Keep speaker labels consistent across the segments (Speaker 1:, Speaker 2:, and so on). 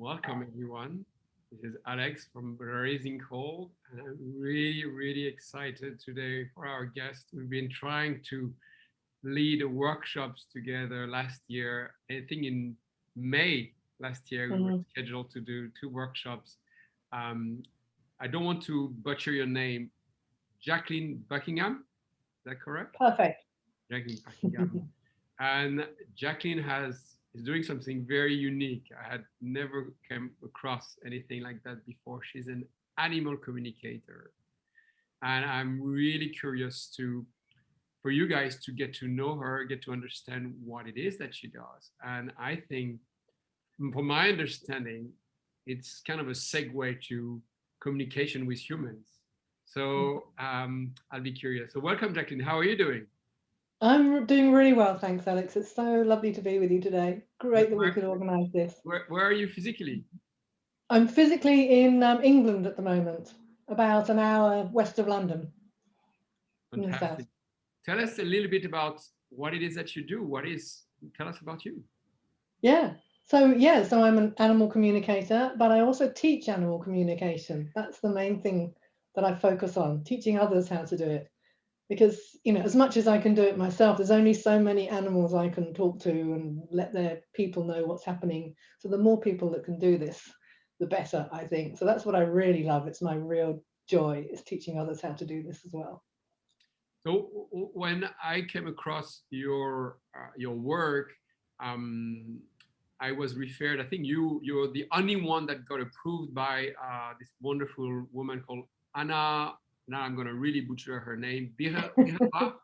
Speaker 1: Welcome everyone. This is Alex from Raising Cold, and I'm really excited today for our guest. We've been trying to lead workshops together last year. I think in May last year we were scheduled to do two workshops. Um, I don't want to butcher your name, Jacqueline Buckingham. Is that correct?
Speaker 2: Perfect.
Speaker 1: Jacqueline Buckingham. And Jacqueline is doing something very unique. I had never come across anything like that before. She's an animal communicator, and I'm really curious to for you guys to get to know her, get to understand what it is that she does. And I think, from my understanding, it's kind of a segue to communication with humans. So I'll be curious. So welcome, Jacqueline. How are you doing?
Speaker 2: I'm doing really well, thanks, Alex. It's so lovely to be with you today.
Speaker 1: Where,
Speaker 2: Great that we
Speaker 1: where,
Speaker 2: could organise this.
Speaker 1: where are you physically?
Speaker 2: I'm physically in England at the moment, about an hour west of London, in the south.
Speaker 1: Fantastic. Tell us a little bit about what it is that you do. Tell us about you.
Speaker 2: So I'm an animal communicator, but I also teach animal communication. That's the main thing that I focus on, teaching others how to do it. Because, as much as I can do it myself, there's only so many animals I can talk to and let their people know what's happening. So the more people that can do this, the better, I think. So that's what I really love. It's my real joy, is teaching others how to do this as well.
Speaker 1: So when I came across your work, um, I was referred. I think you're the only one that got approved by this wonderful woman called Anna. Now I'm going to really butcher her name.
Speaker 2: Breytenbach.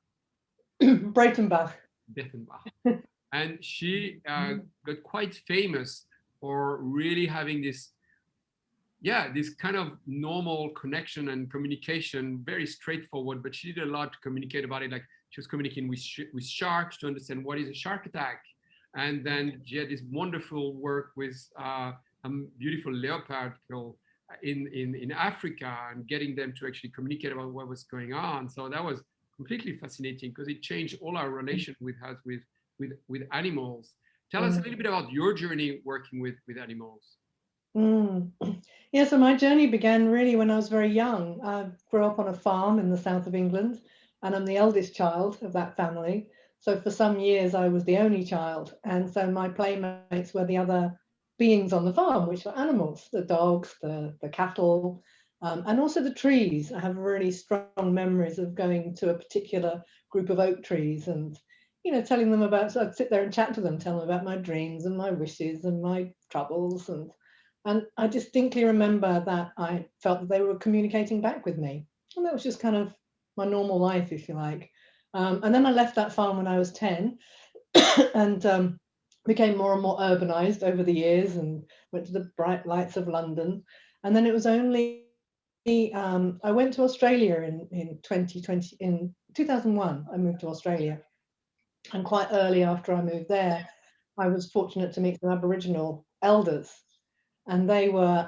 Speaker 1: Breytenbach. And she got quite famous for really having this kind of normal connection and communication, very straightforward, but she did a lot to communicate about it. Like she was communicating with sharks to understand what is a shark attack. And then she had this wonderful work with a beautiful leopard girl in Africa, and getting them to actually communicate about what was going on. So that was completely fascinating because it changed all our relation with us with animals. Tell us a little bit about your journey working with animals.
Speaker 2: Mm. Yeah, so my journey began really when I was very young. I grew up on a farm in the south of England, and I'm the eldest child of that family. So for some years, I was the only child. And so my playmates were the other beings on the farm, which were animals, the dogs, the cattle, and also the trees. I have really strong memories of going to a particular group of oak trees and telling them about, so I'd sit there and chat to them, tell them about my dreams and my wishes and my troubles, and I distinctly remember that I felt that they were communicating back with me. And that was just kind of my normal life, if you like. And then I left that farm when I was 10 and became more and more urbanized over the years and went to the bright lights of London. And then it was only, I went to Australia in 2020, in 2001, I moved to Australia. And quite early after I moved there, I was fortunate to meet some Aboriginal elders, and they were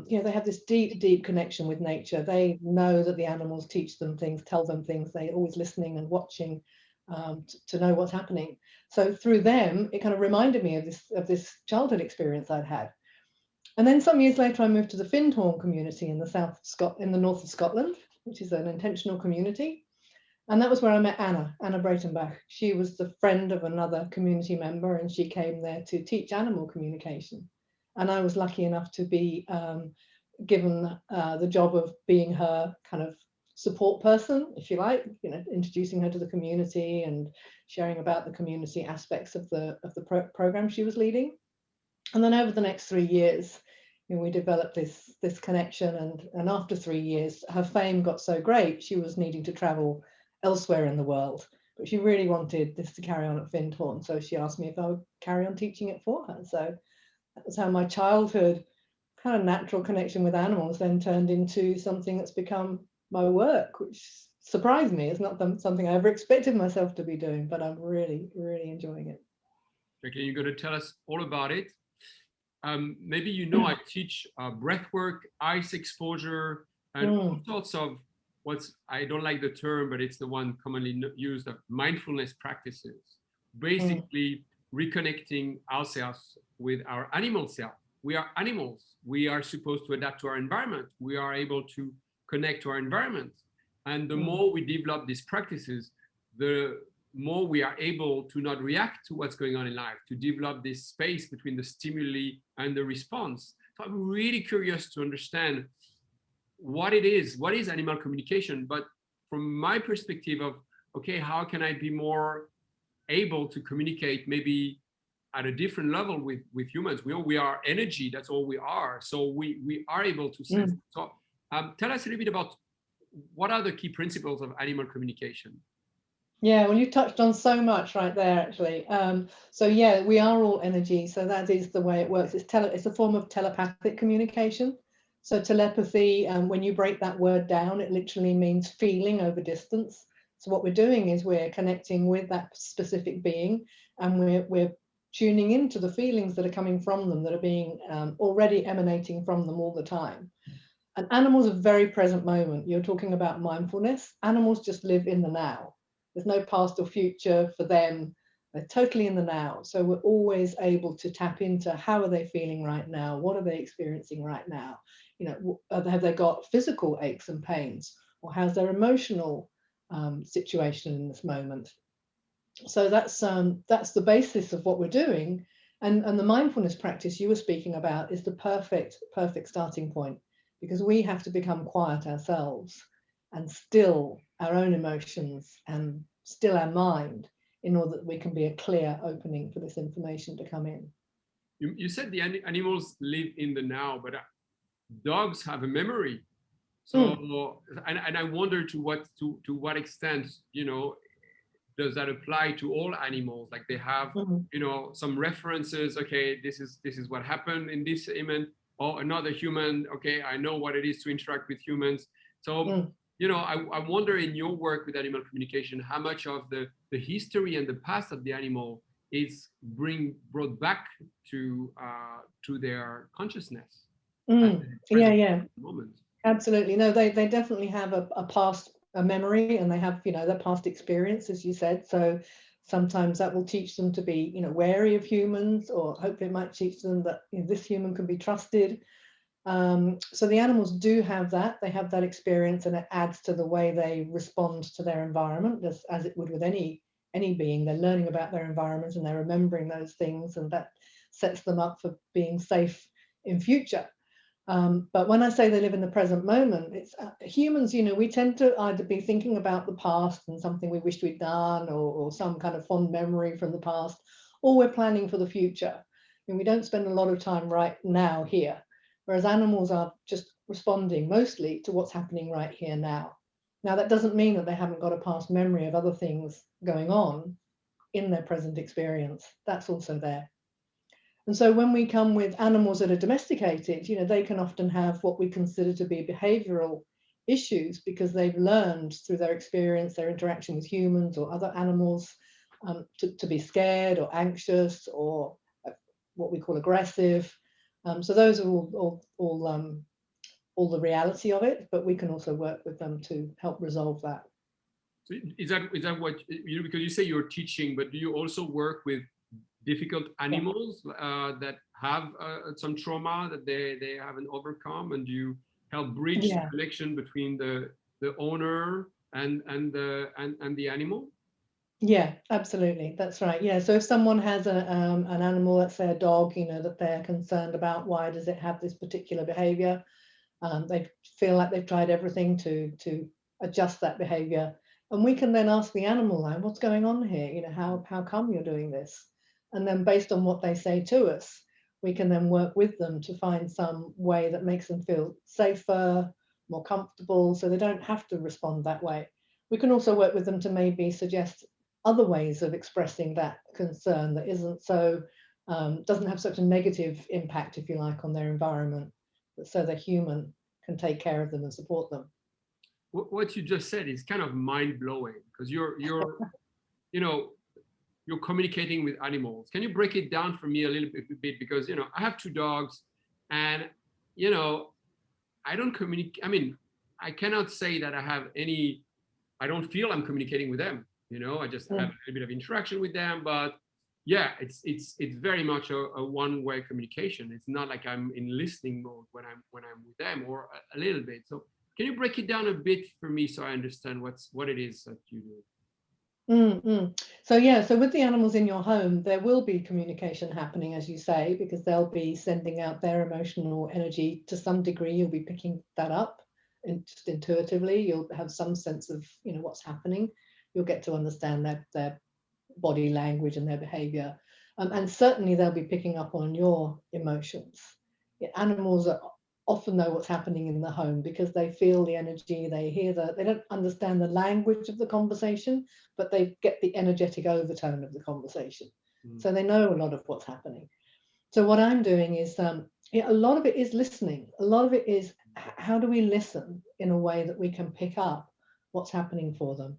Speaker 2: they have this deep connection with nature. They know that the animals teach them things, tell them things. They're always listening and watching to know what's happening. So through them, it kind of reminded me of this childhood experience I'd had. And then some years later, I moved to the Findhorn community in the north of Scotland, which is an intentional community. And that was where I met Anna Breytenbach. She was the friend of another community member, and she came there to teach animal communication. And I was lucky enough to be given the job of being her kind of support person, if you like, introducing her to the community and sharing about the community aspects of the program she was leading. And then over the next 3 years, we developed this connection. And after 3 years, her fame got so great, she was needing to travel elsewhere in the world. But she really wanted this to carry on at Findhorn. So she asked me if I would carry on teaching it for her. So that was how my childhood kind of natural connection with animals then turned into something that's become my work, which surprised me. It's not something I ever expected myself to be doing, but I'm really enjoying it.
Speaker 1: Okay, you're going to tell us all about it. Maybe I teach breath work, ice exposure, and all sorts of I don't like the term, but it's the one commonly used, of mindfulness practices. Basically, reconnecting ourselves with our animal self. we are animals. We are supposed to adapt to our environment. We are able to connect to our environment. And the more we develop these practices, the more we are able to not react to what's going on in life, to develop this space between the stimuli and the response. So I'm really curious to understand what is animal communication, but from my perspective of, okay, how can I be more able to communicate maybe at a different level with humans? We are energy, that's all we are. So we are able to sense. So tell us a little bit about what are the key principles of animal communication?
Speaker 2: Yeah, well, you touched on so much right there, actually. So yeah, we are all energy. So that is the way it works. It's a form of telepathic communication. So telepathy, when you break that word down, it literally means feeling over distance. So what we're doing is we're connecting with that specific being, and we're tuning into the feelings that are coming from them, that are being already emanating from them all the time. And animals are very present moment. You're talking about mindfulness. Animals just live in the now. There's no past or future for them. They're totally in the now. So we're always able to tap into how are they feeling right now? What are they experiencing right now? You know, have they got physical aches and pains? Or how's their emotional situation in this moment? So that's the basis of what we're doing. And the mindfulness practice you were speaking about is the perfect starting point, because we have to become quiet ourselves and still our own emotions and still our mind, in order that we can be a clear opening for this information to come in.
Speaker 1: You said the animals live in the now, but dogs have a memory. So and I wonder to what extent, you know, does that apply to all animals? Like they have, you know, some references. Okay, this is what happened in this event, or another human. Okay, I know what it is to interact with humans. So, you know, I wonder in your work with animal communication, how much of the history and the past of the animal is brought back to their consciousness at the present moment.
Speaker 2: Absolutely. No, they definitely have a past, a memory, and they have, you know, their past experience, as you said. So sometimes that will teach them to be, you know, wary of humans, or hopefully it might teach them that, you know, this human can be trusted. So the animals do have that. They have that experience, and it adds to the way they respond to their environment, as it would with any being. They're learning about their environment and they're remembering those things, and that sets them up for being safe in future. But when I say they live in the present moment, it's humans, you know, we tend to either be thinking about the past and something we wished we'd done, or some kind of fond memory from the past, or we're planning for the future. And we don't spend a lot of time right now here, whereas animals are just responding mostly to what's happening right here now. Now, that doesn't mean that they haven't got a past memory of other things going on in their present experience. That's also there. And so when we come with animals that are domesticated, you know, they can often have what we consider to be behavioral issues, because they've learned through their experience, their interaction with humans or other animals, to be scared or anxious, or what we call aggressive. So those are all the reality of it, but we can also work with them to help resolve that.
Speaker 1: So is that what you, because you say you're teaching, but do you also work with difficult animals that have some trauma that they haven't overcome, and you help bridge the connection between the owner and the animal?
Speaker 2: Yeah, absolutely. That's right. Yeah. So if someone has an animal, let's say a dog, you know, that they're concerned about, why does it have this particular behavior? They feel like they've tried everything to adjust that behavior, and we can then ask the animal, like, what's going on here? You know, how come you're doing this? And then based on what they say to us, we can then work with them to find some way that makes them feel safer, more comfortable, so they don't have to respond that way. We can also work with them to maybe suggest other ways of expressing that concern that isn't so, doesn't have such a negative impact, if you like, on their environment, so the human can take care of them and support them.
Speaker 1: What you just said is kind of mind-blowing, because you're you know, you're communicating with animals. Can you break it down for me a little bit? Because, you know, I have two dogs, and, you know, I don't communicate. I mean, I cannot say that I don't feel I'm communicating with them. You know, I just have a little bit of interaction with them, but, yeah, it's very much a one-way communication. It's not like I'm in listening mode when I'm with them, or a little bit. So can you break it down a bit for me so I understand what it is that you do?
Speaker 2: So yeah, so with the animals in your home, there will be communication happening, as you say, because they'll be sending out their emotional energy to some degree. You'll be picking that up, and just intuitively, you'll have some sense of, you know, what's happening. You'll get to understand their body language and their behavior, and certainly they'll be picking up on your emotions. Yeah, animals often know what's happening in the home because they feel the energy, they hear they don't understand the language of the conversation, but they get the energetic overtone of the conversation. So they know a lot of what's happening. So what I'm doing is, yeah, a lot of it is listening. A lot of it is how do we listen in a way that we can pick up what's happening for them.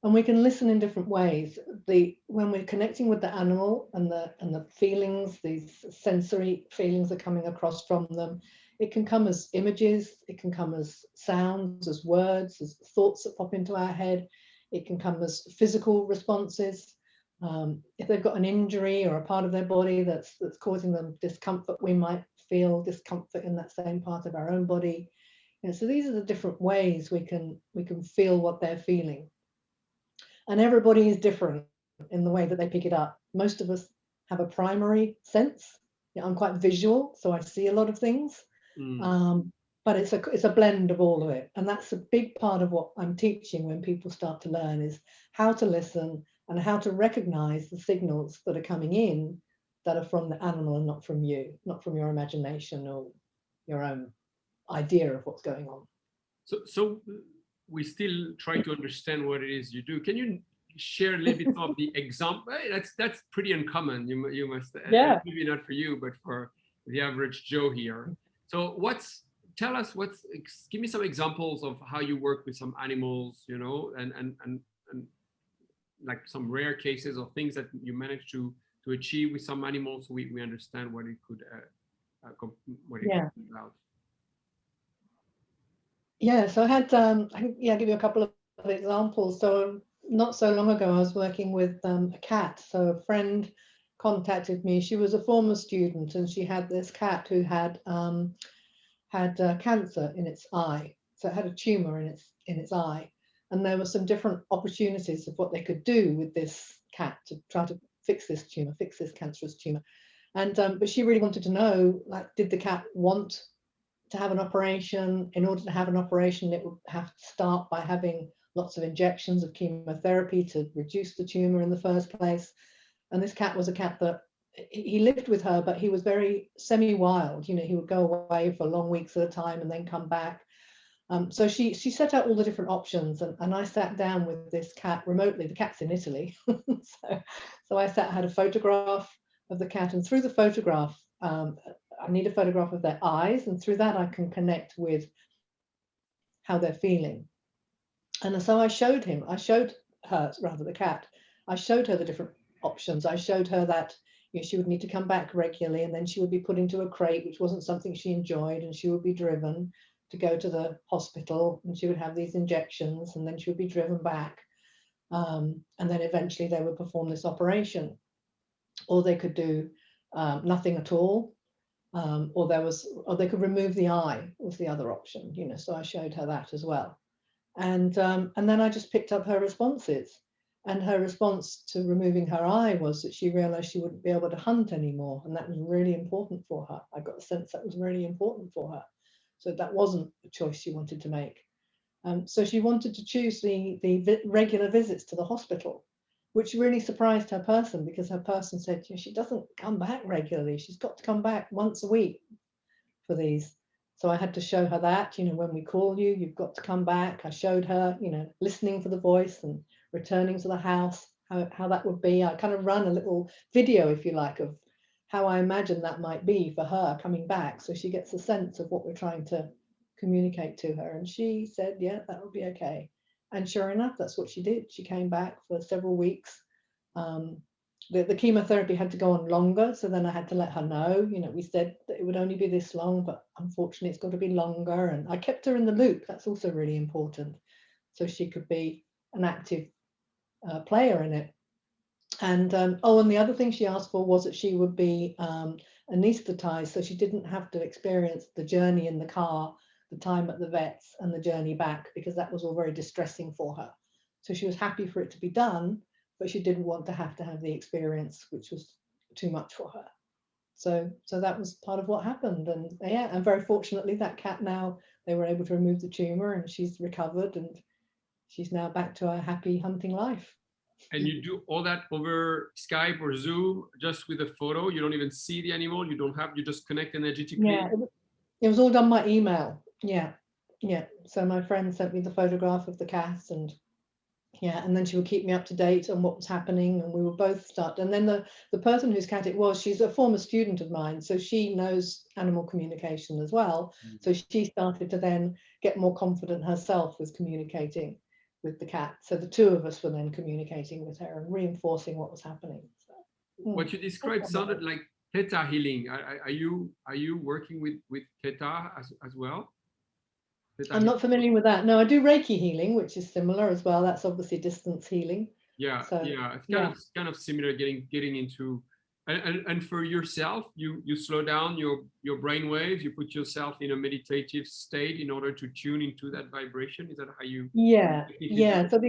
Speaker 2: And we can listen in different ways. When we're connecting with the animal and the feelings, these sensory feelings are coming across from them. It can come as images, it can come as sounds, as words, as thoughts that pop into our head. It can come as physical responses. If they've got an injury or a part of their body that's causing them discomfort, we might feel discomfort in that same part of our own body. You know, so these are the different ways we can feel what they're feeling. And everybody is different in the way that they pick it up. Most of us have a primary sense. You know, I'm quite visual, so I see a lot of things. But it's a blend of all of it. And that's a big part of what I'm teaching when people start to learn, is how to listen and how to recognize the signals that are coming in that are from the animal and not from you, not from your imagination or your own idea of what's going on.
Speaker 1: So we still try to understand what it is you do. Can you share a little bit of the example? That's pretty uncommon. You must,
Speaker 2: Yeah.
Speaker 1: maybe not for you, but for the average Joe here. So give me some examples of how you work with some animals, you know, and like some rare cases or things that you managed to achieve with some animals, so we understand what it could what it could be about.
Speaker 2: Yeah, so I had, I'll give you a couple of examples. So not so long ago, I was working with a cat. So a friend contacted me. She was a former student, and she had this cat who had cancer in its eye. So it had a tumor in its eye, and there were some different opportunities of what they could do with this cat to try to fix this tumor, fix this cancerous tumor. And but she really wanted to know, like, did the cat want to have an operation? In order to have an operation, it would have to start by having lots of injections of chemotherapy to reduce the tumor in the first place. And this cat was a cat that he lived with her, but he was very semi-wild. You know, he would go away for long weeks at a time and then come back. So she set out all the different options, and I sat down with this cat remotely. The cat's in Italy, so I had a photograph of the cat, and through the photograph, I need a photograph of their eyes, and through that I can connect with how they're feeling. And so I showed her, rather the cat, I showed her the different options. I showed her that, you know, she would need to come back regularly, and then she would be put into a crate, which wasn't something she enjoyed, and she would be driven to go to the hospital, and she would have these injections, and then she would be driven back. And then eventually they would perform this operation. Or they could do nothing at all. Or they could remove the eye, was the other option, you know. So I showed her that as well. And then I just picked up her responses. And her response to removing her eye was that she realized she wouldn't be able to hunt anymore. And that was really important for her. I got the sense that was really important for her. So that wasn't a choice she wanted to make. So she wanted to choose the regular visits to the hospital, which really surprised her person, because her person said, you know, she doesn't come back regularly. She's got to come back once a week for these. So I had to show her that, you know, when we call you, you've got to come back. I showed her, you know, listening for the voice and returning to the house, how that would be. I kind of run a little video, if you like, of how I imagine that might be for her coming back, so she gets a sense of what we're trying to communicate to her. And she said, yeah, that would be okay. And sure enough, that's what she did. She came back for several weeks. The chemotherapy had to go on longer, so then I had to let her know, you know, we said that it would only be this long, but unfortunately it's got to be longer. And I kept her in the loop. That's also really important, so she could be an active player in it. And oh, and the other thing she asked for was that she would be anesthetized, so she didn't have to experience the journey in the car, the time at the vets, and the journey back, because that was all very distressing for her. So she was happy for it to be done, but she didn't want to have the experience, which was too much for her. So that was part of what happened. And yeah, and very fortunately that cat, now they were able to remove the tumor and she's recovered and she's now back to a happy hunting life.
Speaker 1: And you do all that over Skype or Zoom, just with a photo? You don't even see the animal? You just connect energetically?
Speaker 2: Yeah, it was all done by email. Yeah. So my friend sent me the photograph of the cat, and yeah, and then she would keep me up to date on what was happening, and we would both start. And then the person whose cat it was, she's a former student of mine, so she knows animal communication as well. So she started to then get more confident herself with communicating with the cat. So the two of us were then communicating with her and reinforcing what was happening. So,
Speaker 1: what you described sounded like theta healing. Are you working with theta as well?
Speaker 2: I'm not familiar with that. No, I do Reiki healing, which is similar as well. That's obviously distance healing.
Speaker 1: Yeah,
Speaker 2: so,
Speaker 1: yeah, it's kind of similar. Getting into, and for yourself, you slow down your brain waves. You put yourself in a meditative state in order to tune into that vibration. Is that how you?
Speaker 2: Yeah. So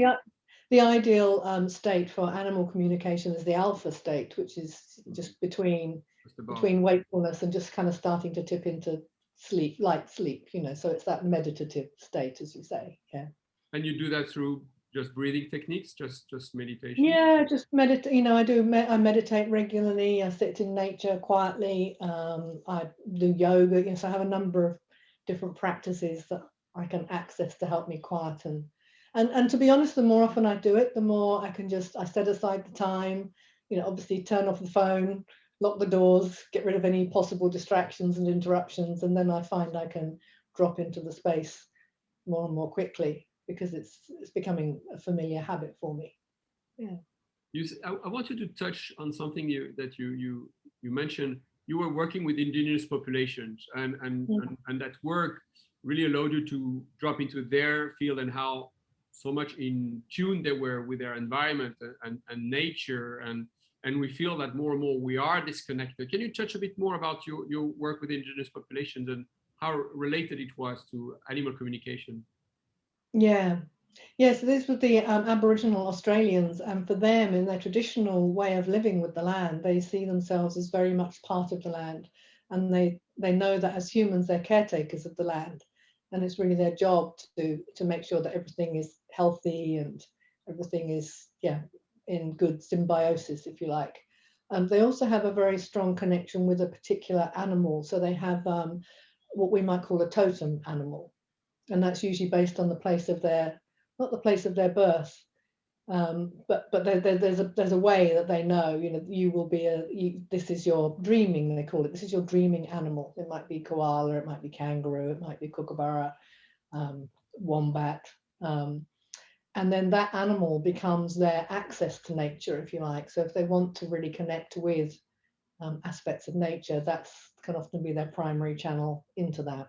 Speaker 2: the ideal state for animal communication is the alpha state, which is just between wakefulness and just kind of starting to tip into sleep, light sleep. So it's that meditative state, as you say. Yeah.
Speaker 1: And you do that through just breathing techniques, just meditation?
Speaker 2: Yeah, just meditate. I meditate regularly. I sit in nature quietly. I do yoga. So I have a number of different practices that I can access to help me quieten. And to be honest, the more often I do it, the more I set aside the time. Obviously turn off the phone, lock the doors, get rid of any possible distractions and interruptions, and then I find I can drop into the space more and more quickly, because it's becoming a familiar habit for me. Yeah.
Speaker 1: I want you to touch on something that you mentioned. You were working with indigenous populations, and that work really allowed you to drop into their field, and how so much in tune they were with their environment and nature, and we feel that more and more we are disconnected. Can you touch a bit more about your work with indigenous populations and how related it was to animal communication?
Speaker 2: So this was the Aboriginal Australians, and for them, in their traditional way of living with the land, they see themselves as very much part of the land, and they know that as humans they're caretakers of the land, and it's really their job to make sure that everything is healthy and everything is in good symbiosis, if you like. They also have a very strong connection with a particular animal, so they have what we might call a totem animal, and that's usually based on the place of their, not the place of their birth, but there's a way that they know. You will be this is your dreaming, they call it. This is your dreaming animal. It might be koala, it might be kangaroo, it might be kookaburra, wombat, and then that animal becomes their access to nature, if you like. So if they want to really connect with aspects of nature, that can often be their primary channel into that.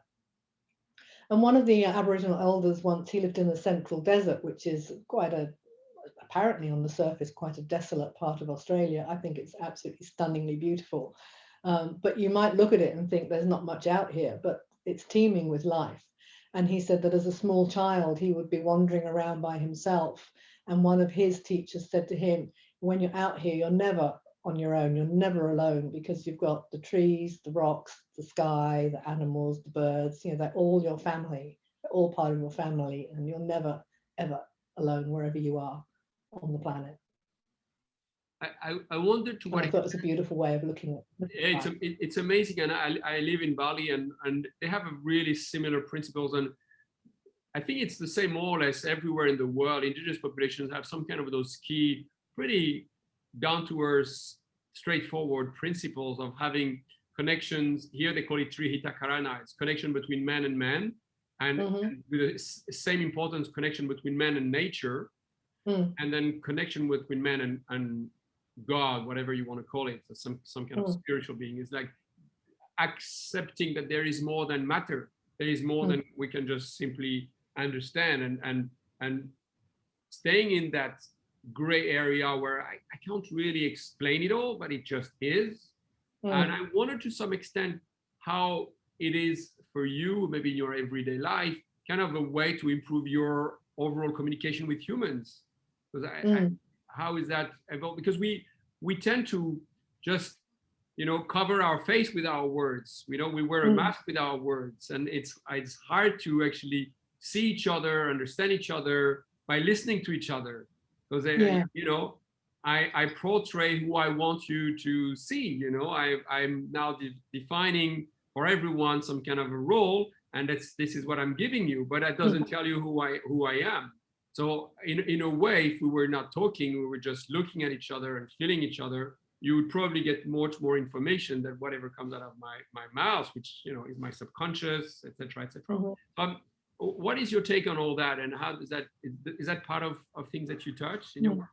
Speaker 2: And one of the Aboriginal elders once, he lived in the Central Desert, which is apparently on the surface, quite a desolate part of Australia. I think it's absolutely stunningly beautiful. But you might look at it and think there's not much out here, but it's teeming with life. And he said that as a small child, he would be wandering around by himself. And one of his teachers said to him, when you're out here, you're never on your own, you're never alone, because you've got the trees, the rocks, the sky, the animals, the birds, they're all your family, they're all part of your family, and you're never, ever alone wherever you are on the planet.
Speaker 1: I wonder to what
Speaker 2: I thought it was a beautiful way of looking at it.
Speaker 1: It's amazing, and I live in Bali, and they have a really similar principles, and I think it's the same more or less everywhere in the world. Indigenous populations have some kind of those key, pretty down to earth, straightforward principles of having connections. Here they call it Trihita Karana. It's connection between man and man, and with the same importance, connection between man and nature, and then connection between man and God, whatever you want to call it, so some kind of spiritual being. Is like accepting that there is more than matter. There is more than we can just simply understand, and staying in that gray area where I can't really explain it all, but it just is. And I wonder to some extent how it is for you, maybe in your everyday life, kind of a way to improve your overall communication with humans. Because how is that evolved? Because we tend to just, you know, cover our face with our words. We wear a mask with our words, and it's hard to actually see each other, understand each other by listening to each other. Because you know, I portray who I want you to see. You know, I'm now defining for everyone some kind of a role, and this is what I'm giving you, but that doesn't tell you who I am. So in a way, if we were not talking, we were just looking at each other and feeling each other, you would probably get much more information than whatever comes out of my mouth, which, you know, is my subconscious, etc., etc. What is your take on all that, and how does that is that part of things that you touch in your work?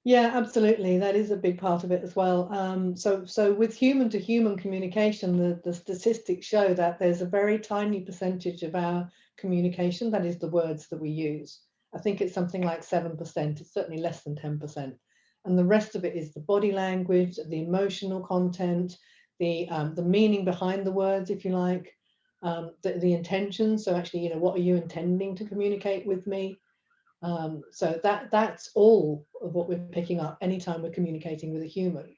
Speaker 2: Yeah, absolutely. That is a big part of it as well. So with human to human communication, the statistics show that there's a very tiny percentage of our communication that is the words that we use. I think it's something like 7%. It's certainly less than 10%. And the rest of it is the body language, the emotional content, the meaning behind the words, if you like, the intention. So actually, you know, what are you intending to communicate with me? So that's all of what we're picking up anytime we're communicating with a human.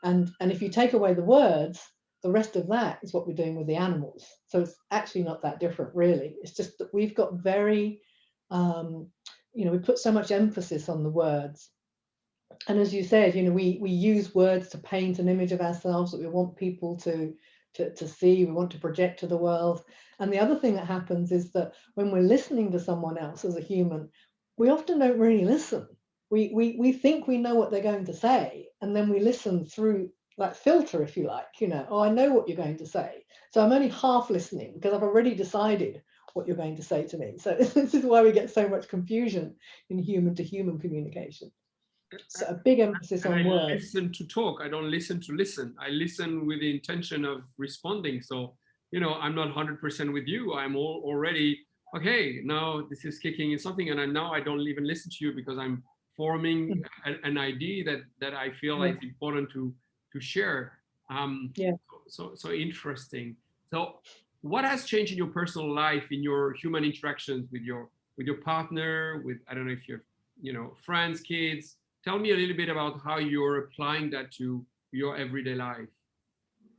Speaker 2: And if you take away the words, the rest of that is what we're doing with the animals. So it's actually not that different, really. It's just that we've got very, you know, we put so much emphasis on the words. And as you said, you know, we use words to paint an image of ourselves that we want people to see, we want to project to the world. And the other thing that happens is that when we're listening to someone else as a human, we often don't really listen. We think we know what they're going to say, and then we listen through that filter, if you like, you know, oh, I know what you're going to say. So I'm only half listening because I've already decided what you're going to say to me. So this is why we get so much confusion in human to human communication. So a big emphasis
Speaker 1: And
Speaker 2: on
Speaker 1: I
Speaker 2: words.
Speaker 1: listen to talk. I don't listen to listen. I listen with the intention of responding. So, you know, I'm not 100% with you. I'm already, okay, now this is kicking in something. And now I don't even listen to you because I'm forming an idea that I feel like it's important to share. So interesting. So what has changed in your personal life, in your human interactions with your partner, with, I don't know if you're, you know, friends, kids? Tell me a little bit about how you're applying that to your everyday life.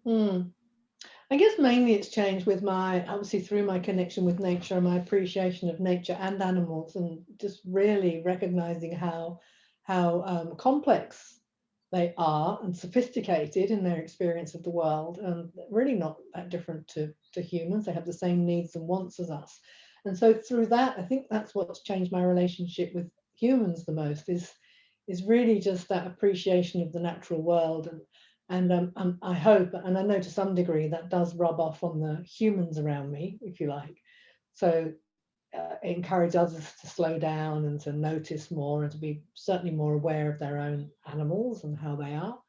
Speaker 2: I guess mainly it's changed with obviously through my connection with nature and my appreciation of nature and animals, and just really recognizing how complex they are and sophisticated in their experience of the world, and really not that different to humans. They have the same needs and wants as us. And so through that, I think that's what's changed my relationship with humans the most, is really just that appreciation of the natural world. And I hope, and I know to some degree, that does rub off on the humans around me, if you like. So encourage others to slow down and to notice more and to be certainly more aware of their own animals and how they are.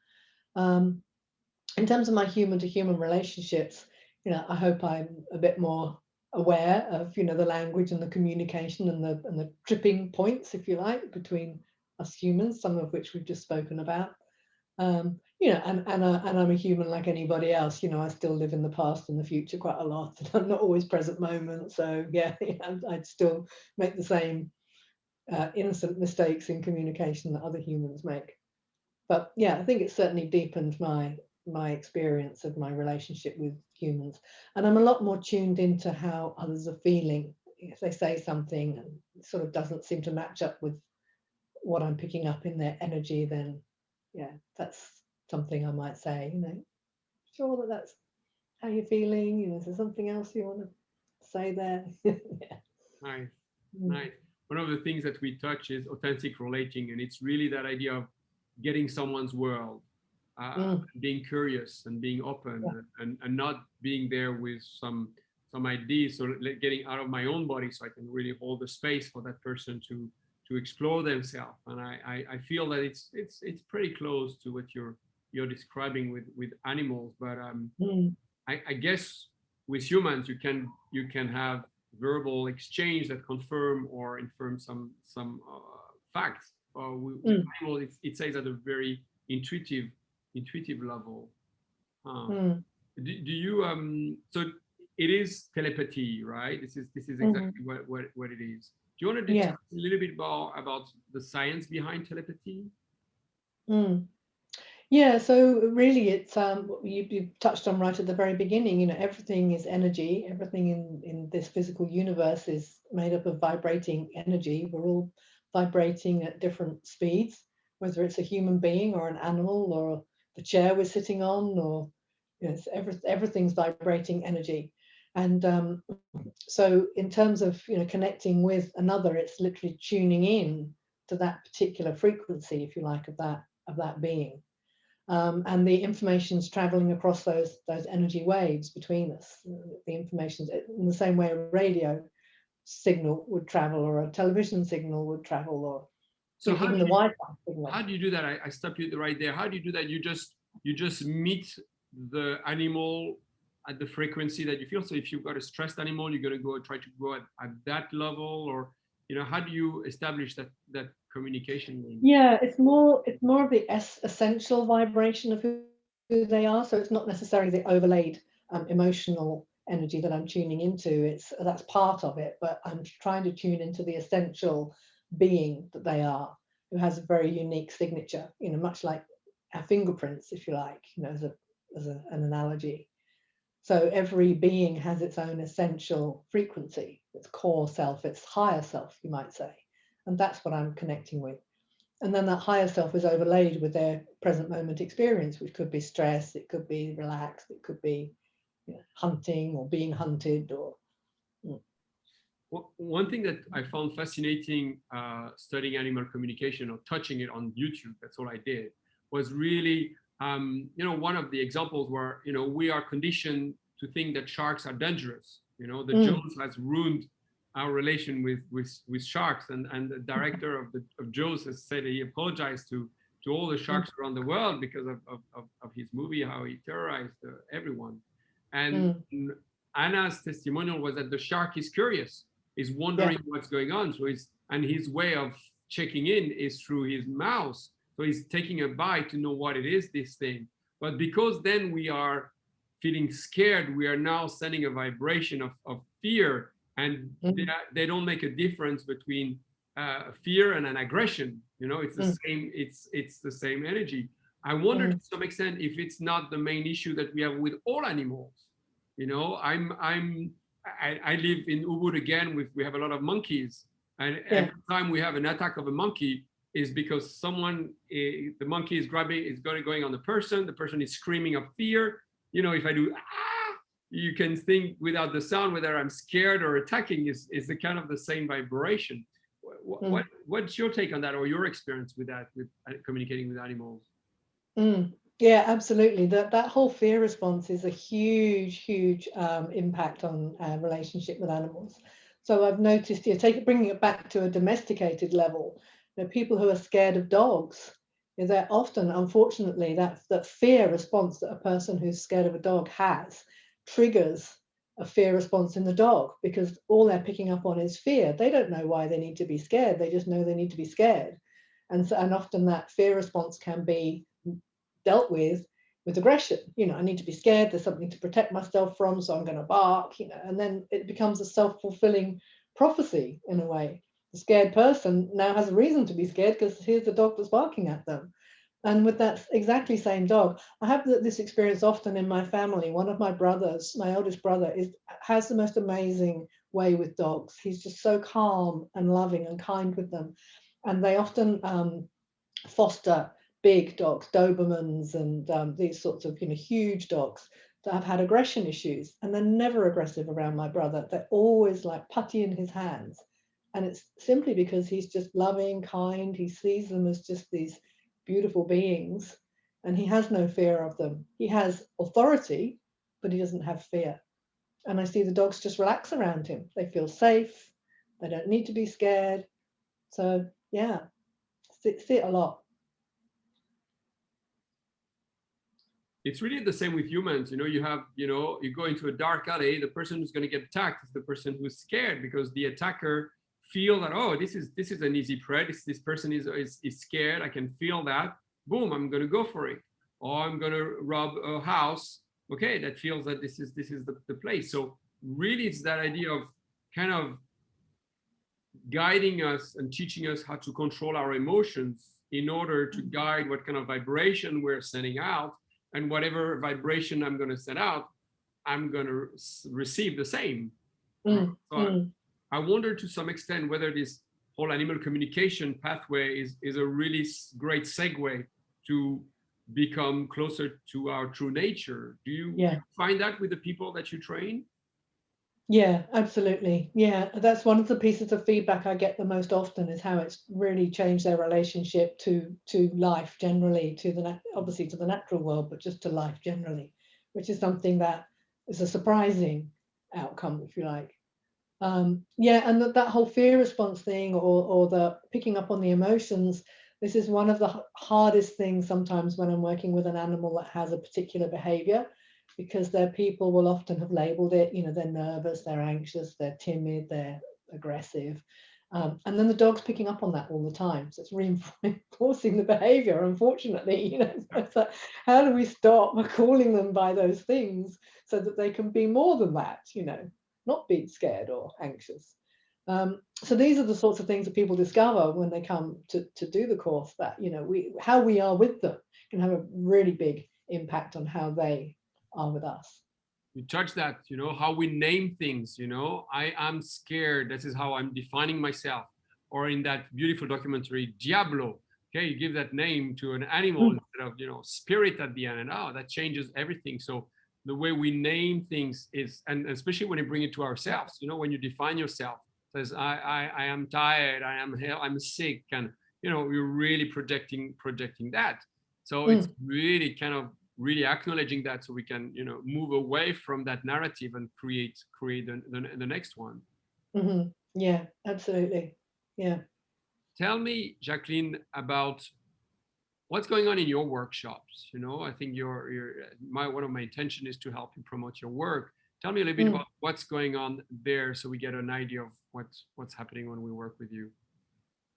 Speaker 2: In terms of my human to human relationships, you know, I hope I'm a bit more aware of, you know, the language and the communication and the tripping points, if you like, between us humans, some of which we've just spoken about. You know, and I'm a human like anybody else. You know, I still live in the past and the future quite a lot, and I'm not always present moment. So yeah, I'd still make the same innocent mistakes in communication that other humans make. But yeah, I think it's certainly deepened my experience of my relationship with humans, and I'm a lot more tuned into how others are feeling. If they say something and it sort of doesn't seem to match up with what I'm picking up in their energy, then yeah, that's something I might say, you know, sure that's how you're feeling, you know, is there something else you want to say there? Yeah.
Speaker 1: Nice, nice. One of the things that we touch is authentic relating, and it's really that idea of getting someone's world, being curious and being open, and not being there with some ideas, so getting out of my own body so I can really hold the space for that person to explore themselves. And I feel that it's pretty close to what you're describing with animals, but I guess with humans you can have verbal exchange that confirm or infirm some facts with animals, it says at a very intuitive level. Do you so it is telepathy, right? This is exactly what it is. Do you want to
Speaker 2: Yeah.
Speaker 1: talk a little bit more about the science behind telepathy?
Speaker 2: Yeah, so really it's you touched on right at the very beginning, you know, everything is energy. Everything in this physical universe is made up of vibrating energy. We're all vibrating at different speeds, whether it's a human being or an animal or the chair we're sitting on, or you know, everything's vibrating energy. And so in terms of, you know, connecting with another, it's literally tuning in to that particular frequency, if you like, of that being. And the information's traveling across those energy waves between us. The information's in the same way a radio signal would travel, or a television signal would travel, or
Speaker 1: So
Speaker 2: even the Wi-Fi signal.
Speaker 1: How do you do that? I stopped you right there. How do you do that? You just meet the animal at the frequency that you feel. So if you've got a stressed animal, you're going to try to go at that level, or you know, how do you establish that communication link?
Speaker 2: Yeah, it's more of the essential vibration of who they are. So it's not necessarily the overlaid emotional energy that I'm tuning into. That's part of it, but I'm trying to tune into the essential being that they are, who has a very unique signature. You know, much like our fingerprints, if you like. You know, an analogy. So every being has its own essential frequency, its core self, its higher self, you might say, and that's what I'm connecting with. And then that higher self is overlaid with their present moment experience, which could be stress, it could be relaxed, it could be, you know, hunting or being hunted, or
Speaker 1: Well, one thing that I found fascinating studying animal communication or touching it on YouTube, that's all I did, was really, you know, one of the examples where, you know, we are conditioned to think that sharks are dangerous. You know, the Jaws has ruined our relation with sharks, and the director of Jaws has said he apologized to all the sharks around the world because of his movie, how he terrorized everyone. And Anna's testimonial was that the shark is curious, is wondering what's going on. So and his way of checking in is through his mouth. So he's taking a bite to know what it is, this thing. But because then we are feeling scared, we are now sending a vibration of fear, and they don't make a difference between fear and an aggression. You know, it's the same. It's the same energy. I wonder to some extent if it's not the main issue that we have with all animals. You know, I live in Ubud again. We have a lot of monkeys, and every time we have an attack of a monkey, is because someone, the monkey is going on the person is screaming of fear. You know, if I do you can think without the sound whether I'm scared or attacking is the kind of the same vibration. What's your take on that, or your experience with that, with communicating with animals?
Speaker 2: Yeah, absolutely. That whole fear response is a huge impact on our relationship with animals. So I've noticed, bringing it back to a domesticated level, you know, people who are scared of dogs, you know, they're often, unfortunately, that fear response that a person who's scared of a dog has triggers a fear response in the dog, because all they're picking up on is fear. They don't know why they need to be scared. They just know they need to be scared. And often that fear response can be dealt with aggression. You know, I need to be scared, there's something to protect myself from, so I'm going to bark, you know, and then it becomes a self-fulfilling prophecy in a way. The scared person now has a reason to be scared because here's the dog that's barking at them. And with that exactly same dog, I have this experience often in my family. One of my brothers, my eldest brother, has the most amazing way with dogs. He's just so calm and loving and kind with them, and they often foster big dogs, Dobermans, and these sorts of, you know, huge dogs that have had aggression issues, and they're never aggressive around my brother. They're always like putty in his hands, and it's simply because he's just loving, kind. He sees them as just these beautiful beings, and he has no fear of them. He has authority, but he doesn't have fear. And I see the dogs just relax around him. They feel safe. They don't need to be scared. So yeah, see it a lot.
Speaker 1: It's really the same with humans. You know, you go into a dark alley, the person who's going to get attacked is the person who's scared, because the attacker feel that, oh, this is an easy prayer. This person is scared. I can feel that. Boom, I'm going to go for it. Or I'm going to rob a house. Okay, that feels that this is the place. So really, it's that idea of kind of guiding us and teaching us how to control our emotions in order to guide what kind of vibration we're sending out, and whatever vibration I'm going to send out, I'm going to receive the same. So I wonder to some extent whether this whole animal communication pathway is a really great segue to become closer to our true nature. Do you find that with the people that you train?
Speaker 2: Yeah, absolutely. Yeah, that's one of the pieces of feedback I get the most often, is how it's really changed their relationship to life generally, to the obviously to the natural world, but just to life generally, which is something that is a surprising outcome, if you like. Yeah, and that whole fear response thing, or the picking up on the emotions, this is one of the hardest things sometimes when I'm working with an animal that has a particular behavior, because their people will often have labeled it, you know, they're nervous, they're anxious, they're timid, they're aggressive. And then the dog's picking up on that all the time. So it's reinforcing the behavior, unfortunately. You know, so it's like, how do we stop calling them by those things so that they can be more than that, you know, not being scared or anxious. So these are the sorts of things that people discover when they come to do the course, that, you know, how we are with them can have a really big impact on how they are with us.
Speaker 1: You touch that, you know, how we name things, you know, I am scared. This is how I'm defining myself. Or in that beautiful documentary, Diablo, okay, you give that name to an animal instead of, you know, spirit at the end, and oh, that changes everything. So the way we name things is, and especially when you bring it to ourselves, you know, when you define yourself, says I am tired, I'm sick, and you know, you're really projecting that. So it's really kind of really acknowledging that, so we can, you know, move away from that narrative and create the next one.
Speaker 2: Yeah, absolutely. Yeah.
Speaker 1: Tell me, Jacqueline, about what's going on in your workshops. You know, I think one of my intention is to help you promote your work. Tell me a little bit about what's going on there, so we get an idea of what's happening when we work with you.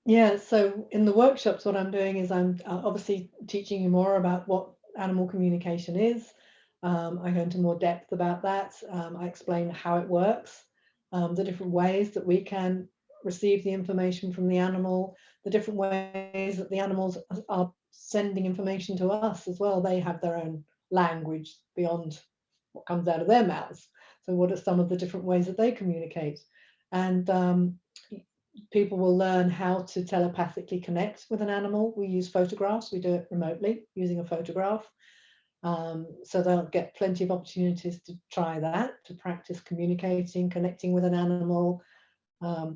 Speaker 2: Yeah, so in the workshops, what I'm doing is I'm obviously teaching you more about what animal communication is. I go into more depth about that. I explain how it works, the different ways that we can receive the information from the animal, the different ways that the animals are sending information to us as well. They have their own language beyond what comes out of their mouths. So what are some of the different ways that they communicate? And people will learn how to telepathically connect with an animal. We use photographs. We do it remotely using a photograph. So they'll get plenty of opportunities to try that, to practice communicating, connecting with an animal,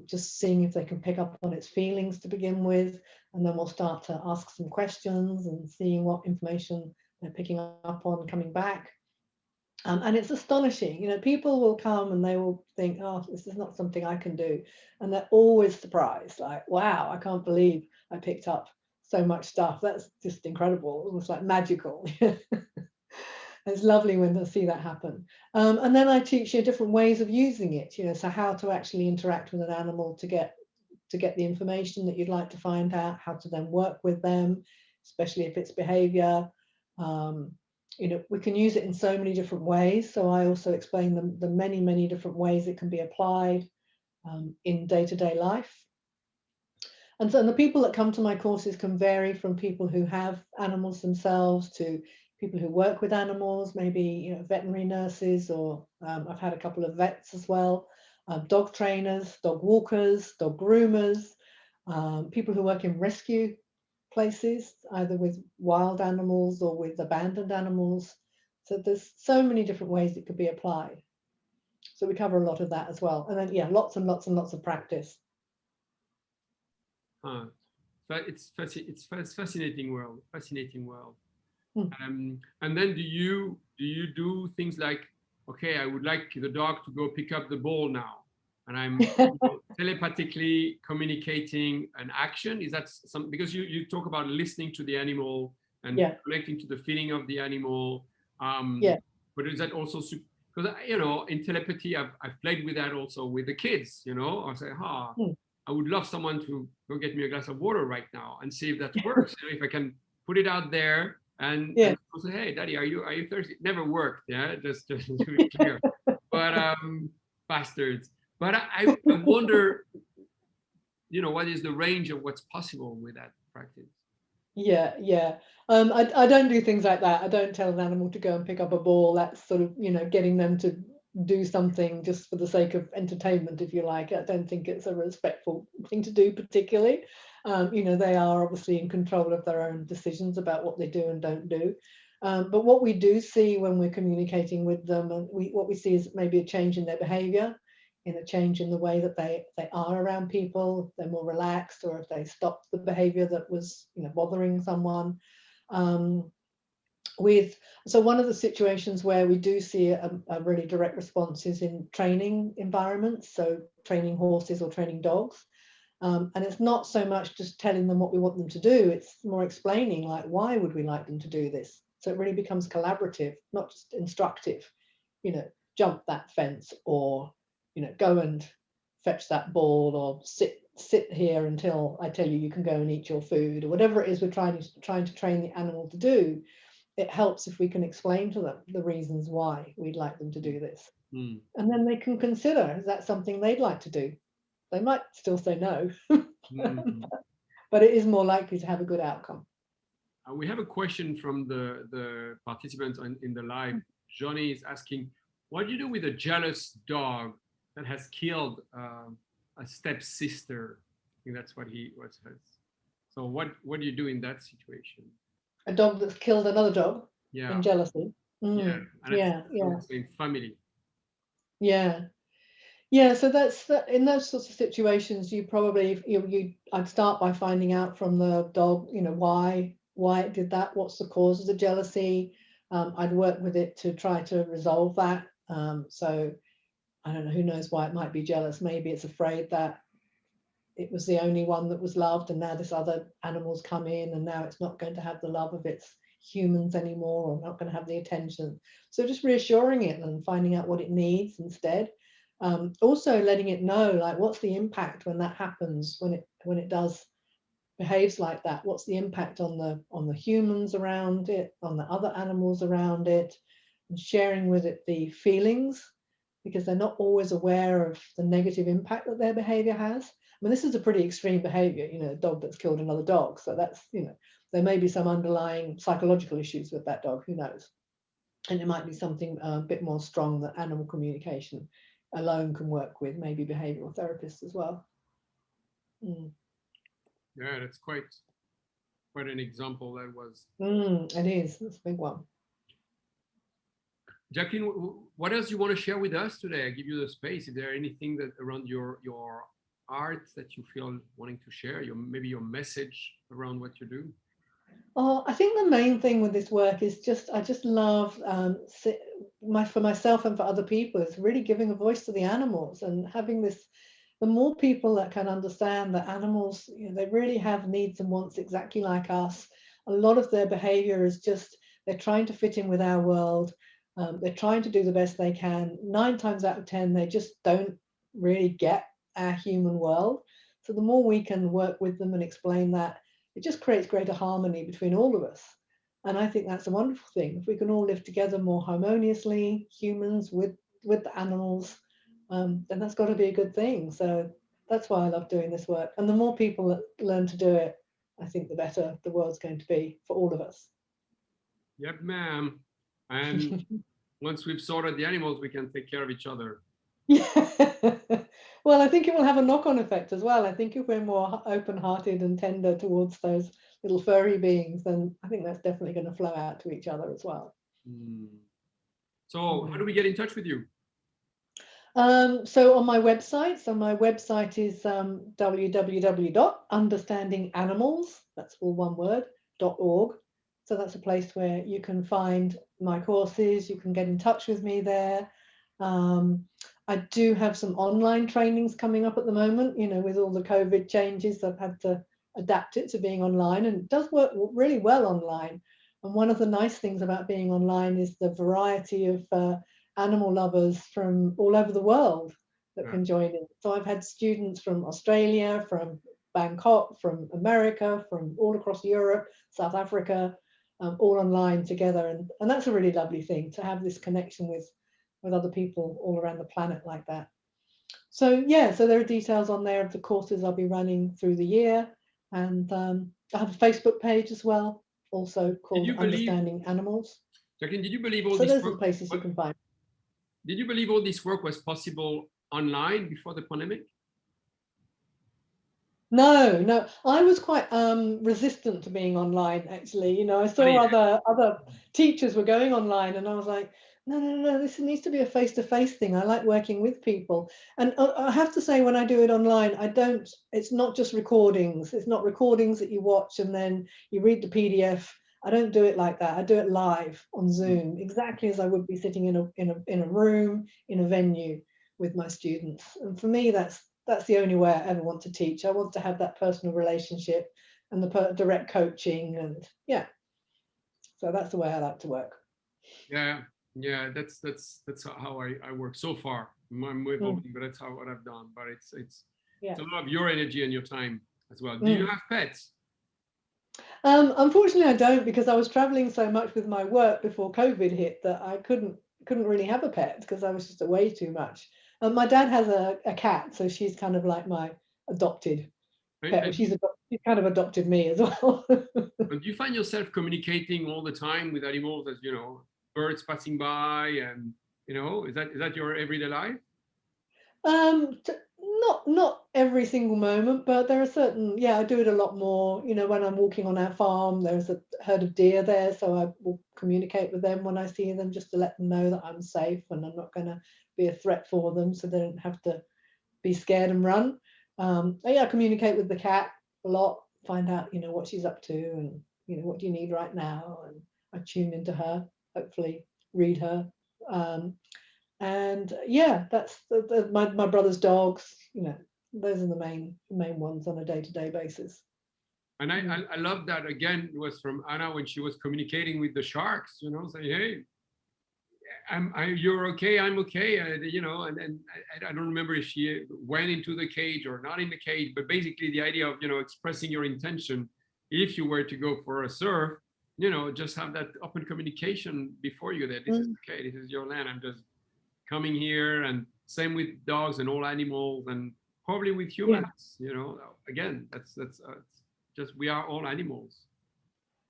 Speaker 2: just seeing if they can pick up on its feelings to begin with. And then we'll start to ask some questions and seeing what information they're picking up on coming back. And it's astonishing, you know, people will come and they will think, oh, this is not something I can do. And they're always surprised, like, wow, I can't believe I picked up so much stuff. That's just incredible, almost like magical. It's lovely when they see that happen. And then I teach you different ways of using it, you know, so how to actually interact with an animal to get the information that you'd like to find out, how to then work with them, especially if it's behavior. You know, we can use it in so many different ways. So I also explain the many, many different ways it can be applied in day-to-day life. And so the people that come to my courses can vary from people who have animals themselves to people who work with animals, maybe, you know, veterinary nurses, or I've had a couple of vets as well, dog trainers, dog walkers, dog groomers, people who work in rescue places, either with wild animals or with abandoned animals. So there's so many different ways it could be applied. So we cover a lot of that as well. And then, yeah, lots and lots and lots of practice.
Speaker 1: It's fascinating world, and then do you do things like, okay, I would like the dog to go pick up the ball now, and I'm telepathically communicating an action? Is that some, because you talk about listening to the animal and connecting to the feeling of the animal, but is that also because, you know, in telepathy I've played with that also with the kids, you know, I say, I would love someone to go get me a glass of water right now and see if that works. If I can put it out there and say, hey, Daddy, are you thirsty? It never worked. Yeah, just to be clear. But bastards. But I wonder, what is the range of what's possible with that practice?
Speaker 2: Yeah. I don't do things like that. I don't tell an animal to go and pick up a ball. That's sort of, getting them to do something just for the sake of entertainment, if you like. I don't think it's a respectful thing to do particularly. They are obviously in control of their own decisions about what they do and don't do. But what we do see when we're communicating with them, and what we see is maybe a change in their behavior, in a change in the way that they are around people, they're more relaxed, or if they stop the behavior that was bothering someone. So one of the situations where we do see a really direct response is in training environments, so training horses or training dogs. And it's not so much just telling them what we want them to do, it's more explaining, like, why would we like them to do this? So it really becomes collaborative, not just instructive, jump that fence, or go and fetch that ball, or sit here until I tell you you can go and eat your food, or whatever it is we're trying to train the animal to do. It helps if we can explain to them the reasons why we'd like them to do this. And then they can consider, is that something they'd like to do? They might still say no, but it is more likely to have a good outcome.
Speaker 1: We have a question from the participants in the live. Johnny is asking, what do you do with a jealous dog that has killed a stepsister? I think that's what he was. So what do you do in that situation?
Speaker 2: A dog that's killed another dog in jealousy.
Speaker 1: Yeah, in family.
Speaker 2: Yeah, so that's in those sorts of situations, you probably I'd start by finding out from the dog, why it did that, what's the cause of the jealousy. I'd work with it to try to resolve that. So I don't know, who knows why it might be jealous. Maybe it's afraid that it was the only one that was loved, and now this other animal's come in, and now it's not going to have the love of its humans anymore, or not going to have the attention. So just reassuring it and finding out what it needs instead. Also letting it know, like, what's the impact when that happens, when it does behaves like that, what's the impact on the humans around it, on the other animals around it, and sharing with it the feelings, because they're not always aware of the negative impact that their behavior has. I mean, this is a pretty extreme behavior, a dog that's killed another dog. So that's, there may be some underlying psychological issues with that dog, who knows? And it might be something a bit more strong that animal communication alone can work with, maybe behavioral therapists as well.
Speaker 1: Yeah, that's quite an example. That was.
Speaker 2: It is. That's a big one.
Speaker 1: Jacqueline, what else do you want to share with us today? I give you the space. Is there anything that around your art that you feel wanting to share? Maybe your message around what you do?
Speaker 2: I think the main thing with this work is I just love for myself and for other people, is really giving a voice to the animals, and having this. The more people that can understand that animals, they really have needs and wants exactly like us. A lot of their behavior is just, they're trying to fit in with our world. They're trying to do the best they can. 9 times out of 10, they just don't really get our human world. So the more we can work with them and explain that, it just creates greater harmony between all of us. And I think that's a wonderful thing. If we can all live together more harmoniously, humans with the animals, then that's got to be a good thing. So that's why I love doing this work. And the more people that learn to do it, I think the better the world's going to be for all of us.
Speaker 1: Yep, ma'am. And once we've sorted the animals, we can take care of each other.
Speaker 2: Yeah. Well, I think it will have a knock-on effect as well. I think if we're more open-hearted and tender towards those little furry beings, then I think that's definitely going to flow out to each other as well.
Speaker 1: So how do we get in touch with you?
Speaker 2: So on my website, is www.understandinganimals, that's all one word, .org. So that's a place where you can find my courses, you can get in touch with me there. I do have some online trainings coming up at the moment, with all the COVID changes, I've had to adapt it to being online, and it does work really well online. And one of the nice things about being online is the variety of animal lovers from all over the world. that can join in. So I've had students from Australia, from Bangkok, from America, from all across Europe, South Africa, all online together. And that's a really lovely thing, to have this connection with other people all around the planet like that. So yeah, so there are details on there of the courses I'll be running through the year. And I have a Facebook page as well, also called Understanding Animals.
Speaker 1: Jacqueline, did you believe all
Speaker 2: so
Speaker 1: this
Speaker 2: those
Speaker 1: work,
Speaker 2: are the places you can find.
Speaker 1: Did you believe all this work was possible online before the pandemic?
Speaker 2: No, I was quite resistant to being online, actually. You know, I saw other teachers were going online, and I was like, no, this needs to be a face-to-face thing. I like working with people. And I have to say, when I do it online, it's not just recordings. It's not recordings that you watch and then you read the PDF. I don't do it like that. I do it live on Zoom, exactly as I would be sitting in a room, in a venue with my students. And for me, that's the only way I ever want to teach. I want to have that personal relationship and the direct coaching, and yeah. So that's the way I like to work.
Speaker 1: Yeah, that's how I work so far. I'm evolving, but that's what I've done. But it's a lot of your energy and your time as well. Do you have pets?
Speaker 2: Unfortunately, I don't, because I was traveling so much with my work before COVID hit that I couldn't really have a pet, because I was just away too much. My dad has a cat, so she's kind of like my adopted pet. She's kind of adopted me as well.
Speaker 1: But do you find yourself communicating all the time with animals, as birds passing by, and is that your everyday life?
Speaker 2: Not every single moment, but there are certain, I do it a lot more. When I'm walking on our farm, there's a herd of deer there, so I will communicate with them when I see them, just to let them know that I'm safe and I'm not going to be a threat for them, so they don't have to be scared and run. I communicate with the cat a lot, find out what she's up to, and what do you need right now, and I tune into her, hopefully read her. And that's my brother's dogs. Those are the main ones on a day-to-day basis.
Speaker 1: And I love that. Again, it was from Anna when she was communicating with the sharks, saying, hey, you're okay, I'm okay, and I don't remember if she went into the cage or not in the cage, but basically the idea of expressing your intention if you were to go for a surf, just have that open communication before you there. This is okay, this is your land, I'm just coming here. And same with dogs and all animals, and probably with humans. Again, that's just, we are all animals.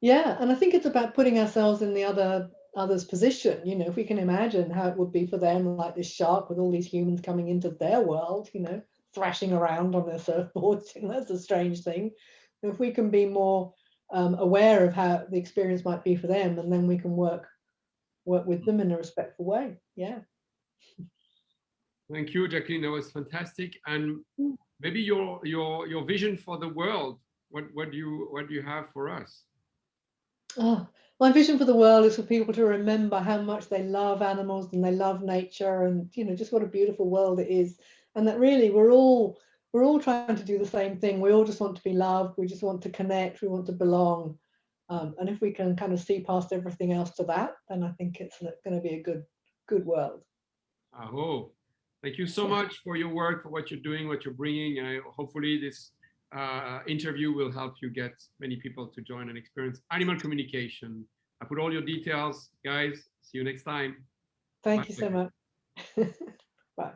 Speaker 2: Yeah, and I think it's about putting ourselves in the other's position. If we can imagine how it would be for them, like this shark with all these humans coming into their world, thrashing around on their surfboards. That's a strange thing. If we can be more aware of how the experience might be for them, and then we can work with them in a respectful way. Yeah.
Speaker 1: Thank you, Jacqueline. That was fantastic. And maybe your vision for the world. What do you have for us?
Speaker 2: Oh, my vision for the world is for people to remember how much they love animals and they love nature, and just what a beautiful world it is, and that really we're all trying to do the same thing. We all just want to be loved. We just want to connect. We want to belong. And if we can kind of see past everything else to that, then I think it's going to be a good world.
Speaker 1: Aho. Thank you so much for your work, for what you're doing, what you're bringing. Hopefully this interview will help you get many people to join and experience animal communication. I put all your details, guys. See you next time.
Speaker 2: Thank you so much. Bye.